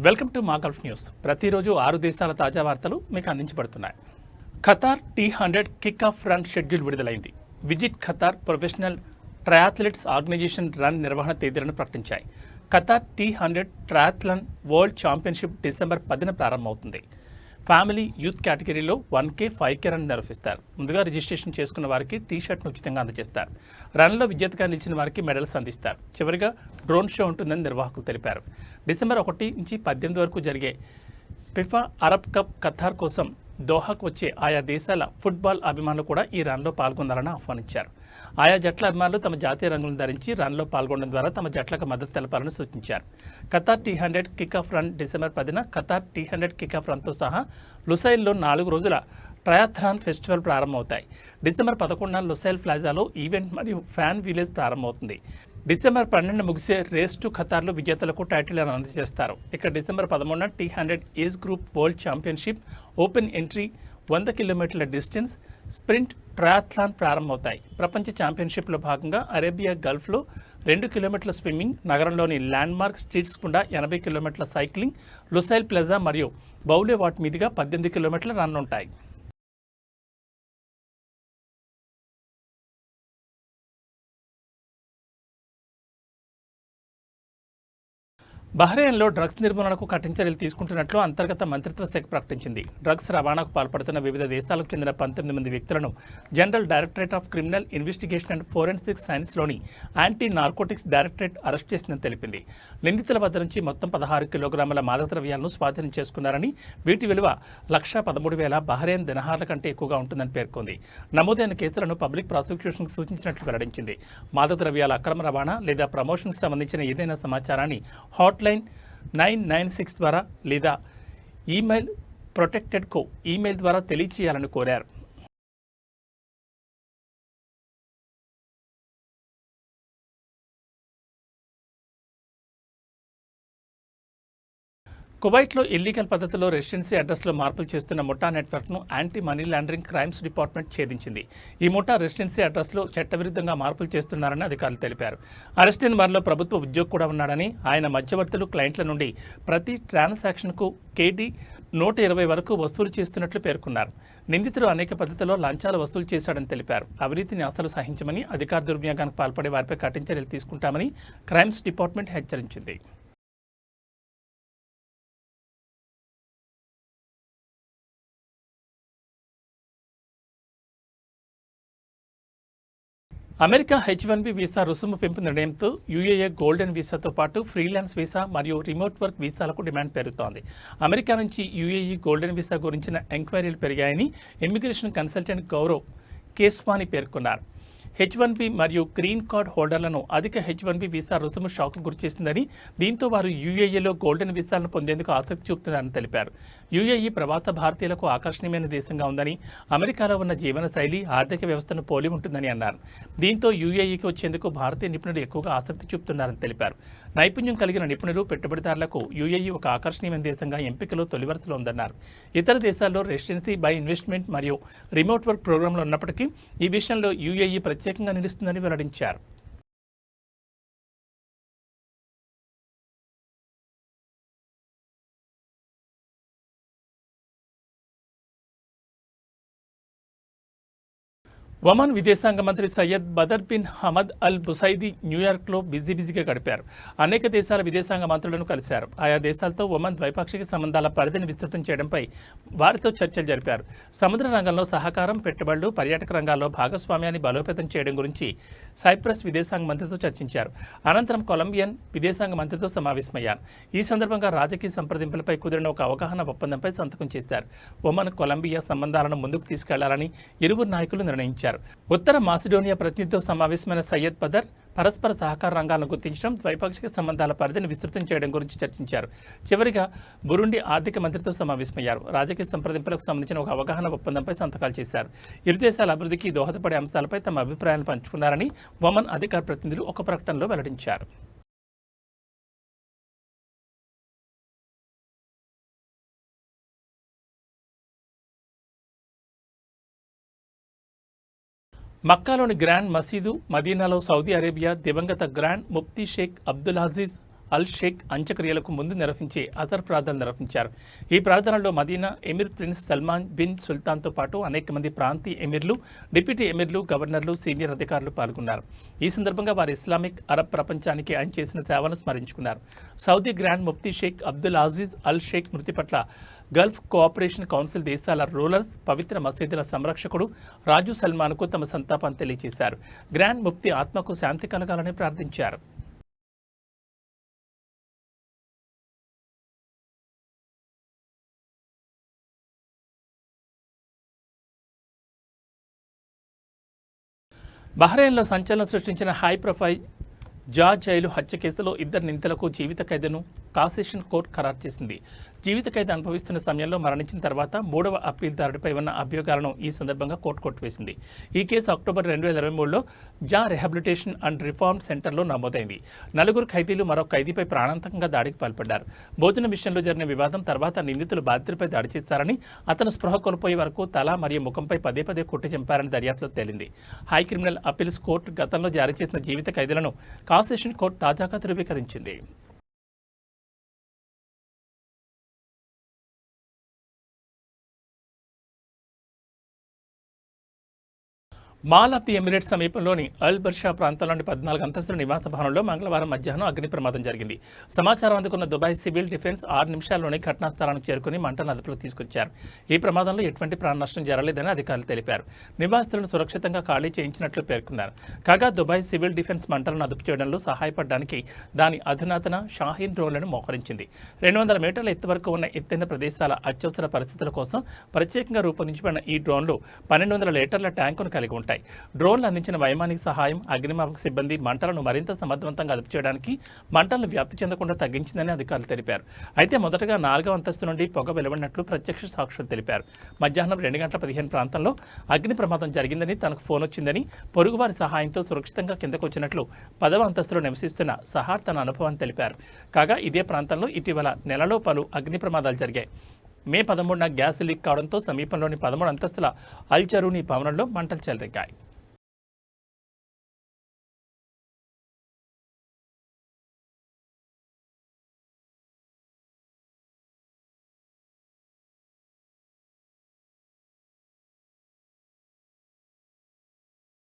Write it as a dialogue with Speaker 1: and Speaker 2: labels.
Speaker 1: Welcome to మా Gulf news. ప్రతిరోజు 6 దేశాల తాజా వార్తలు మీకు అందించబడుతున్నాయి. Qatar T100 kick off run schedule విడుదలైంది. Visit Qatar professional triathletes organization run నిర్వహణ తేదీలను ప్రకటించాయి. Qatar T100 triathlon world championship December 10న ప్రారంభమవుతుంది. ఫ్యామిలీ యూత్ కేటగిరీలో 1K 5K రన్ నిర్వహిస్తారు. ముందుగా రిజిస్ట్రేషన్ చేసుకున్న వారికి టీ-షర్ట్ను ఉచితంగా అందజేస్తారు. రన్లో విజేతగా నిలిచిన వారికి మెడల్స్ అందిస్తారు. చివరిగా డ్రోన్ షో ఉంటుందని నిర్వాహకులు తెలిపారు. డిసెంబర్ 1 నుంచి 18 వరకు జరిగే ఫిఫా అరబ్ కప్ ఖతార్ కోసం దోహాకు వచ్చే ఆయా దేశాల ఫుట్బాల్ అభిమానులు కూడా ఈ రన్లో పాల్గొనాలని ఆహ్వానించారు. ఆయా జట్ల అభిమానులు తమ జాతీయ రంగులను ధరించి రన్లో పాల్గొనడం ద్వారా తమ జట్లకు మద్దతు తెలపాలని సూచించారు. Qatar T100 kick off run December 10న ఖతార్ T100 కిక్ ఆఫ్ రన్తో సహా లుసైల్లో 4 రోజుల ట్రయాథ్లాన్ ఫెస్టివల్ ప్రారంభమవుతాయి. డిసెంబర్ 11న లుసైల్ ప్లాజాలో ఈవెంట్ మరియు ఫ్యాన్ విలేజ్ ప్రారంభమవుతుంది. డిసెంబర్ 12న ముగిసే రేస్ టు ఖతార్లో విజేతలకు టైటిల్లను అందజేస్తారు. ఇక డిసెంబర్ 13న T100 age group world championship open entry 100 కిలోమీటర్ల డిస్టెన్స్ స్ప్రింట్ ట్రయాథ్లాన్ ప్రారంభమవుతాయి. ప్రపంచ ఛాంపియన్షిప్లో భాగంగా అరేబియా గల్ఫ్లో 2 కిలోమీటర్ల స్విమ్మింగ్, నగరంలోని ల్యాండ్మార్క్ స్ట్రీట్స్ గుండా 80 కిలోమీటర్ల సైక్లింగ్, లుసైల్ ప్లాజా మరియు బౌలేవాట్ మీదుగా 18 కిలోమీటర్ల రన్ ఉంటాయి. బహ్రెయిన్లో డ్రగ్స్ నిర్మూలనకు కఠిన చర్యలు తీసుకుంటున్నట్లు అంతర్గత మంత్రిత్వ శాఖ ప్రకటించింది. డ్రగ్స్ రవాణాకు పాల్పడుతున్న వివిధ దేశాలకు చెందిన 19 మంది వ్యక్తులను general directorate of criminal investigation and forensic సైన్స్లోని యాంటీ నార్కోటిక్స్ డైరెక్టరేట్ అరెస్ట్ చేసిందని తెలిపింది. నిందితుల వద్ద నుంచి మొత్తం 16 కిలోగ్రాముల మాదక ద్రవ్యాలను స్వాధీనం చేసుకున్నారని, వీటి విలువ 1,13,000 బహ్రెయిన్ దినార్ల కంటే ఎక్కువగా ఉంటుందని పేర్కొంది. నమోదైన కేసులను పబ్లిక్ ప్రాసిక్యూషన్కు సూచించినట్లు వెల్లడించింది. మాదక ద్రవ్యాల అక్రమ రవాణా లేదా ప్రమోషన్కు సంబంధించిన ఏదైనా సమాచారాన్ని హాట్లైన్ 996 ద్వారా లేదా ఈమెయిల్ ప్రొటెక్టెడ్ కో ఈమెయిల్ ద్వారా తెలియచేయాలని కోరారు. కువైట్లో ఇల్లీగల్ పద్ధతిలో రెసిడెన్సీ అడ్రస్లో మార్పులు చేస్తున్న ముఠా నెట్వర్క్ను anti money laundering crimes department ఛేదించింది. ఈ ముఠా రెసిడెన్సీ అడ్రస్లో చట్టవిరుద్ధంగా మార్పులు చేస్తున్నారని అధికారులు తెలిపారు. అరెస్ట్ అయిన వారిలో ప్రభుత్వ ఉద్యోగి కూడా ఉన్నాడని, ఆయన మధ్యవర్తులు క్లయింట్ల నుండి ప్రతి ట్రాన్సాక్షన్కు KD 120 వరకు వసూలు చేస్తున్నట్లు పేర్కొన్నారు. నిందితుడు అనేక పద్ధతుల్లో లంచాలు వసూలు చేశాడని తెలిపారు. అవినీతిని అసలు సహించమని, అధికార దుర్వినియోగానికి పాల్పడే వారిపై కఠిన చర్యలు తీసుకుంటామని క్రైమ్స్ డిపార్ట్మెంట్ హెచ్చరించింది. అమెరికా H1B వీసా రుసుము పెంపు నిర్ణయంతో UAE గోల్డెన్ వీసాతో పాటు ఫ్రీలాన్స్ వీసా మరియు రిమోట్ వర్క్ వీసాలకు డిమాండ్ పెరుగుతోంది. అమెరికా నుంచి UAE గోల్డెన్ వీసా గురించిన ఎంక్వైరీలు పెరిగాయని ఇమిగ్రేషన్ కన్సల్టెంట్ గౌరవ్ కేస్వాని పేర్కొన్నారు. H1B మరియు గ్రీన్ కార్డ్ హోల్డర్లను అధిక H1B వీసా రుసుము షాక్కు గురిచేసిందని, దీంతో వారు UAEలో గోల్డెన్ వీసాలను పొందేందుకు ఆసక్తి చూపుతున్నారని తెలిపారు. UAE ప్రవాస భారతీయులకు ఆకర్షణీయమైన దేశంగా ఉందని, అమెరికాలో ఉన్న జీవన శైలి, ఆర్థిక వ్యవస్థను పోలి ఉంటుందని అన్నారు. దీంతో UAEకి వచ్చేందుకు భారతీయ నిపుణులు ఎక్కువగా ఆసక్తి చూపుతున్నారని తెలిపారు. నైపుణ్యం కలిగిన నిపుణులు, పెట్టుబడిదారులకు UAE ఒక ఆకర్షణీయమైన దేశంగా ఎంపికలో తొలివరుసలో ఉందన్నారు. ఇతర దేశాల్లో రెసిడెన్సీ బై ఇన్వెస్ట్మెంట్ మరియు రిమోట్ వర్క్ ప్రోగ్రాంలు ఉన్నప్పటికీ ఈ విషయంలో UAE ప్రత్యేకంగా నిలుస్తుందని వెల్లడించారు. ఒమన్ విదేశాంగ మంత్రి Sayyid Badr bin Hamad Al Busaidi న్యూయార్క్లో బిజీగా గడిపారు. అనేక దేశాల విదేశాంగ మంత్రులను కలిశారు. ఆయా దేశాలతో ఒమన్ ద్వైపాక్షిక సంబంధాల పరిధిని విస్తృతం చేయడంపై వారితో చర్చలు జరిపారు. సముద్ర రంగంలో సహకారం, పెట్టుబడులు, పర్యాటక రంగాల్లో భాగస్వామ్యాన్ని బలోపేతం చేయడం గురించి సైప్రస్ విదేశాంగ మంత్రితో చర్చించారు. అనంతరం కొలంబియన్ విదేశాంగ మంత్రితో సమావేశమయ్యారు. ఈ సందర్భంగా రాజకీయ సంప్రదింపులపై కుదిరిన ఒక అవగాహన ఒప్పందంపై సంతకం చేశారు. ఒమన్ కొలంబియా సంబంధాలను ముందుకు తీసుకెళ్లాలని ఇరువురు నాయకులు నిర్ణయించారు. ఉత్తర మాసిడోనియా ప్రతినిధితో సమావేశమైన సయ్యద్ బదర్ పరస్పర సహకార రంగాలను గుర్తించడం, ద్వైపాక్షిక సంబంధాల పరిధిని విస్తృతం చేయడం గురించి చర్చించారు. చివరిగా బురుండి ఆర్థిక మంత్రితో సమావేశమయ్యారు. రాజకీయ సంప్రదింపులకు సంబంధించిన ఒక అవగాహన ఒప్పందంపై సంతకాలు చేశారు. ఇరు దేశాల అభివృద్ధికి దోహదపడే అంశాలపై తమ అభిప్రాయాలను పంచుకున్నారని ఒమన్ అధికార ప్రతినిధులు ఒక ప్రకటనలో వెల్లడించారు. మక్కాలోని గ్రాండ్ మసీదు, మదీనాలో సౌదీ అరేబియా దివంగత grand mufti Sheikh Abdul Aziz Al Sheikh అంత్యక్రియలకు ముందు నిర్వహించే అజర్ ప్రార్థనలు నిర్వహించారు. ఈ ప్రార్థనలో Madina Emir Prince Salman bin సుల్తాన్తో పాటు అనేక మంది ప్రాంతీయ ఎమిర్లు, డిప్యూటీ ఎమిర్లు, గవర్నర్లు, సీనియర్ అధికారులు పాల్గొన్నారు. ఈ సందర్భంగా వారు ఇస్లామిక్ అరబ్ ప్రపంచానికి ఆయన చేసిన సేవలను స్మరించుకున్నారు. Saudi grand mufti Sheikh Abdul Aziz Al Sheikh మృతి పట్ల గల్ఫ్ కోఆపరేషన్ కౌన్సిల్ దేశాల రూలర్స్, పవిత్ర మసీదుల సంరక్షకుడు రాజు సల్మాన్కు తమ సంతాపాన్ని తెలియజేశారు. గ్రాండ్ ముఫ్తీ ఆత్మకు శాంతి కలగాలని ప్రార్థించారు. బహ్రెయిన్లో సంచలనం సృష్టించిన హై ప్రొఫైల్ జార్జ్ జైలు హత్య కేసులో ఇద్దరు నిందితులకు జీవిత ఖైదును కాసేషన్ కోర్టు ఖరారు చేసింది. జీవిత ఖైదు అనుభవిస్తున్న సమయంలో మరణించిన తర్వాత 3వ అప్పీల్దారుడిపై ఉన్న అభియోగాలను ఈ సందర్భంగా కోర్టు కొట్టివేసింది. ఈ కేసు అక్టోబర్ 2023లో జా రిహాబిలిటేషన్ అండ్ రిఫార్మ్ సెంటర్లో నమోదైంది. 4 ఖైదీలు మరో ఖైదీపై ప్రాణాంతకంగా దాడికి పాల్పడ్డారు. భోజన విషయంలో జరిగిన వివాదం తర్వాత నిందితులు బాధితులపై దాడి చేశారని, అతను స్పృహ కోల్పోయే వరకు తల మరియు ముఖంపై పదే పదే కొట్టి చంపారని దర్యాప్తులో తేలింది. హై క్రిమినల్ అప్పీల్స్ కోర్టు గతంలో జారీ చేసిన జీవిత ఖైదీలను కాసేషన్ కోర్టు తాజాగా ధృవీకరించింది. మాల్ ఆఫ్ ది ఎమిరేట్స్ సమీపంలోని అల్ బర్షా ప్రాంతంలోని 14 అంతస్తుల నివాస భవనంలో మంగళవారం మధ్యాహ్నం అగ్ని ప్రమాదం జరిగింది. సమాచారం అందుకున్న దుబాయ్ సివిల్ డిఫెన్స్ 6 నిమిషాల్లోనే ఘటనా స్థలానికి చేరుకుని మంటలను అదుపులోకి తీసుకొచ్చారు. ఈ ప్రమాదంలో ఎటువంటి ప్రాణ నష్టం జరగలేదని అధికారులు తెలిపారు. నివాసితులను సురక్షితంగా ఖాళీ చేయించినట్లు పేర్కొన్నారు. కాగా దుబాయ్ సివిల్ డిఫెన్స్ మంటలను అదుపు చేయడంలో సహాయపడడానికి దాని అధునాతన షాహీన్ డ్రోన్లను మోహరించింది. 200 మీటర్ల ఎత్తు వరకు ఉన్న ఎత్తైన ప్రదేశాల అత్యవసర పరిస్థితుల కోసం ప్రత్యేకంగా రూపొందించబడిన ఈ డ్రోన్లు 1200 లీటర్ల ట్యాంకును కలిగి ఉంటాయి. డ్రోన్లు అందించిన వైమానిక సహాయం అగ్నిమాపక సిబ్బంది మంటలను మరింత సమర్థవంతంగా అదుపు చేయడానికి మంటలను వ్యాప్తి చెందకుండా తగ్గించిందని అధికారులు తెలిపారు. అయితే మొదటగా 4వ అంతస్తు నుండి పొగ వెలువడినట్లు ప్రత్యక్ష సాక్షులు తెలిపారు. మధ్యాహ్నం 2:15 ప్రాంతంలో అగ్ని ప్రమాదం జరిగిందని, తనకు ఫోన్ వచ్చిందని, పొరుగువారి సహాయంతో సురక్షితంగా కిందకు వచ్చినట్లు 10వ అంతస్తులో నివసిస్తున్న సహార్ తన అనుభవాన్ని తెలిపారు. కాగా ఇదే ప్రాంతంలో ఇటీవల నెలలో పలు అగ్ని ప్రమాదాలు జరిగాయి. మే 13న గ్యాస్ లీక్ కావడంతో సమీపంలోని 13 అంతస్తుల అల్ జరూని భవనంలో మంటలు చెలరేగాయి.